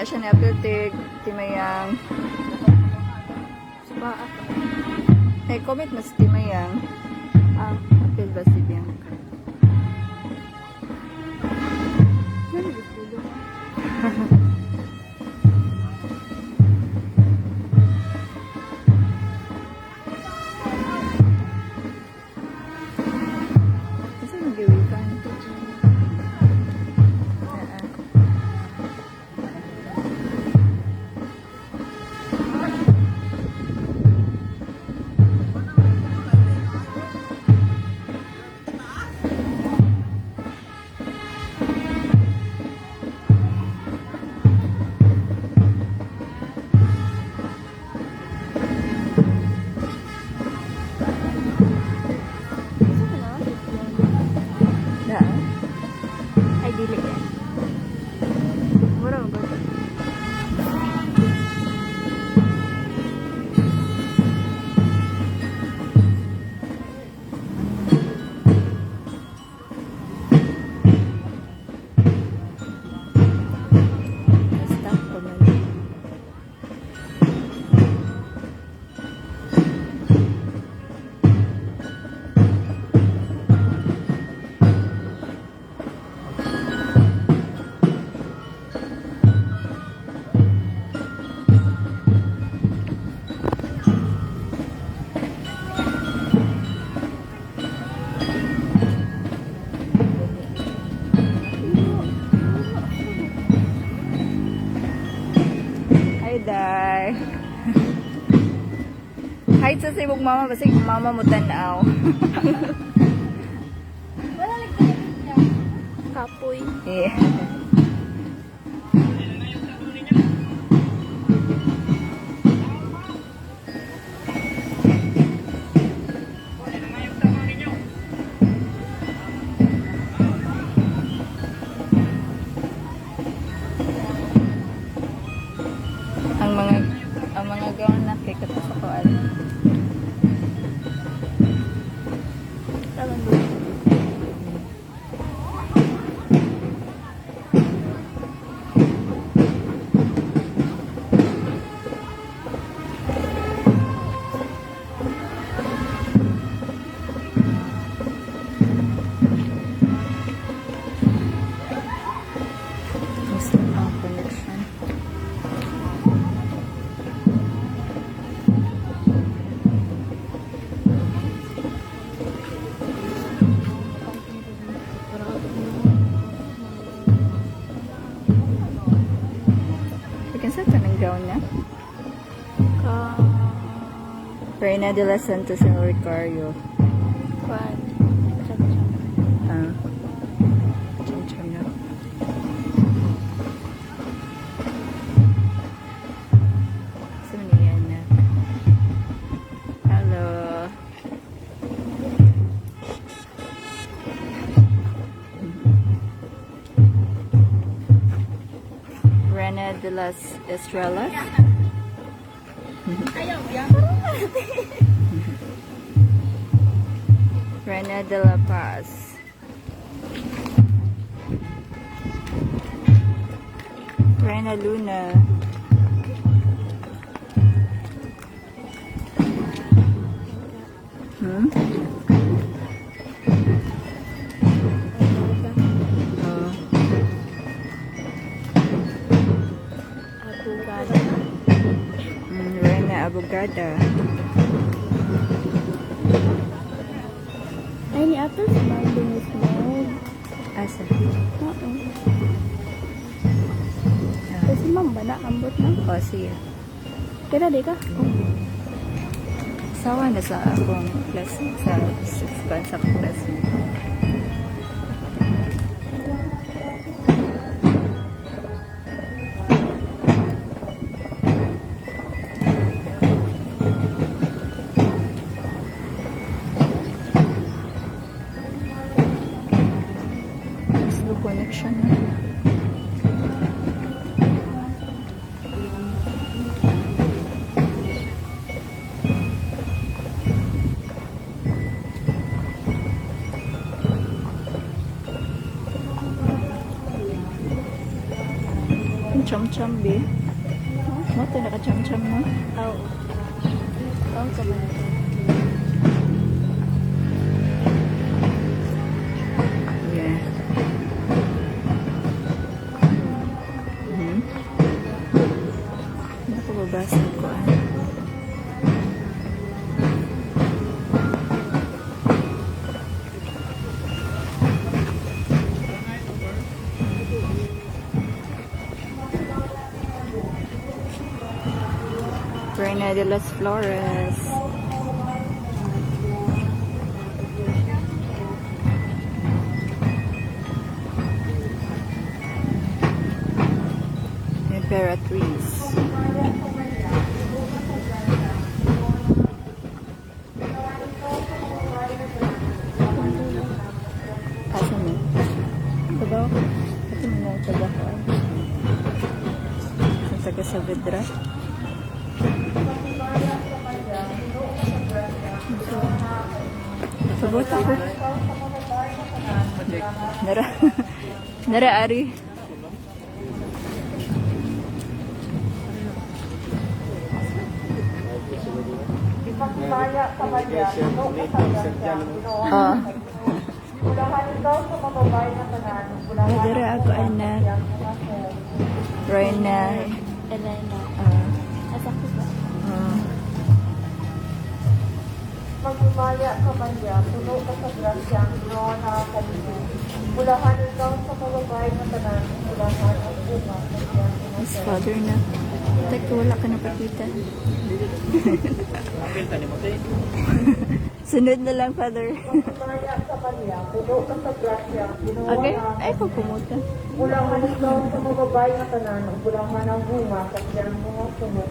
siya ni Apiltig, Timayang. Spa ako. Hey, comment mo si Timayang. Apil ba si Bianca? Ano gusto mo? Kasi mag-iwikan. Ay, dili yan. Mura mo ba? Stop ko man. Hi, Day. Hi sa sibog mama, basta yung mama mo tanaw. Wala lang niya. Kapoy. Yeah. Ang mga gown na kay katasakuan. Tama ba? Gusto ang connection. Saan ka ng gown niya? Reina de los Santos and Ricario. Kwan. Cham-cham na. Gusto mo niya na. Hello. Reina de las Estrellas. Ayaw, yan. Reina de la Paz. Reina Luna. Hmm? Oh. Abogada. Reina Abogada. Ay, ni Apple sa binding is mode. Asa? Oo. Kasi ma'am ba na? Ambot na? Oh, siya. Kira di ka? Sawa na sa akong class sa 6 ban sa class. Slow connection na. cham-cham, be. Mo, ito naka-cham-cham, no? Oo. Oo, kaman. Yeah. Naku, babasag ko, ah. Reina de las Flores. Emperatriz. Asa mo? Sabaw? Ito mo na ito ba? Sa taga sa Vedra. Sabot ako. Nara. Nara, Ari. Oh. Nara ako, anak. Reina. Elena. Asa ko ba? Magmamaya ka man niya, puno ka sa grasya, ginawa na kanino. Bulahan ikaw sa kababay na tanan, bulahan ang bunga, kanya His father na. Teka, wala ka na pakita. Sunod na lang, father. Magmamaya sa kanya, puno ka sa grasya, ginawa Okay? na Ay, pagpumunta. bulahan ikaw sa kababay na tanan, bulahan ang bunga, kanya mga sunod.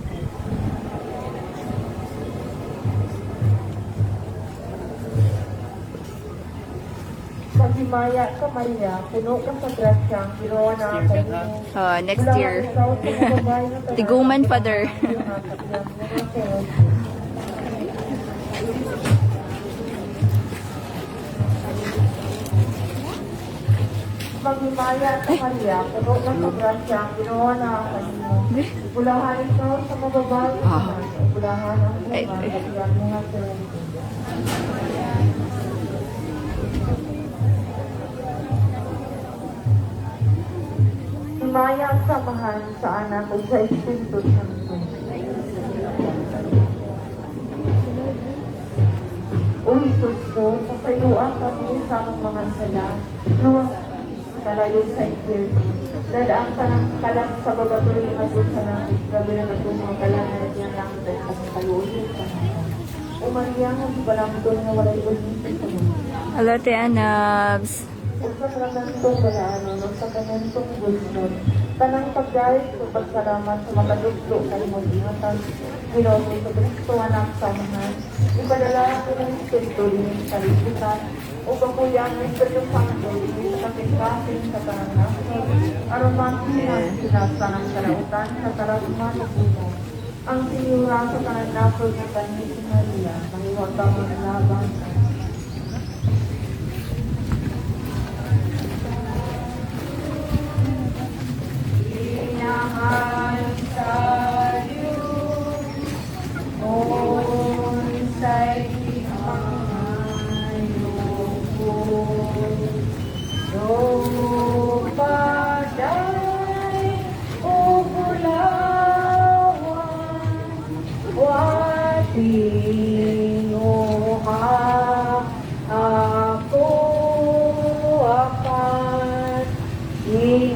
Magmamaya ka man niya, puno ka sa grasya, ginawa na kanino. Oh, next year. Bulahan ikaw sa kababay na tanan, Tiguman, father. bunga, kanya mga sunod. Magmimaya sa Maria, puno na sa grasya, ginawa na ang kanino. Bulahan ikaw sa mababae, bulahan ang bunga, kaya mga sunod. Himaya ang samahan sa anak o sa Espiritu Santo. O Jesus ko, papayuan kami sa among mga sala, luwag kalayo sa Espiritu. Dadaan ka ng kalang sa babatuloy na doon sa langit, gabi na nagdoon mga kalangan at yan lang dahil kami kaluhin ka na. O Maria, ang balamdon na walay ulitin sa mundo. Hello, te Anabs. Sa kanantong balaano, sa kanantong gulsod, tanang pagdahil sa pagsalamat sa makadugto na imod-ingatan, Ginoo sa Kristo anak samahan, ipadala ko ng Espiritu rin sa liputan, o pagkuyang ng Espiritu Santo, sa kapit-kapit sa kanang aruman sinasa ng kalautan sa tarasman ng puno. Ang sinura sa kanang na kanyang si Maria, mahiwag ka mga laban sa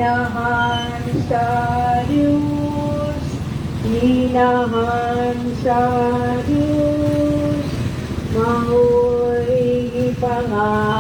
Inahan sa Diyos, inahan sa Diyos, mahoy ipangalan.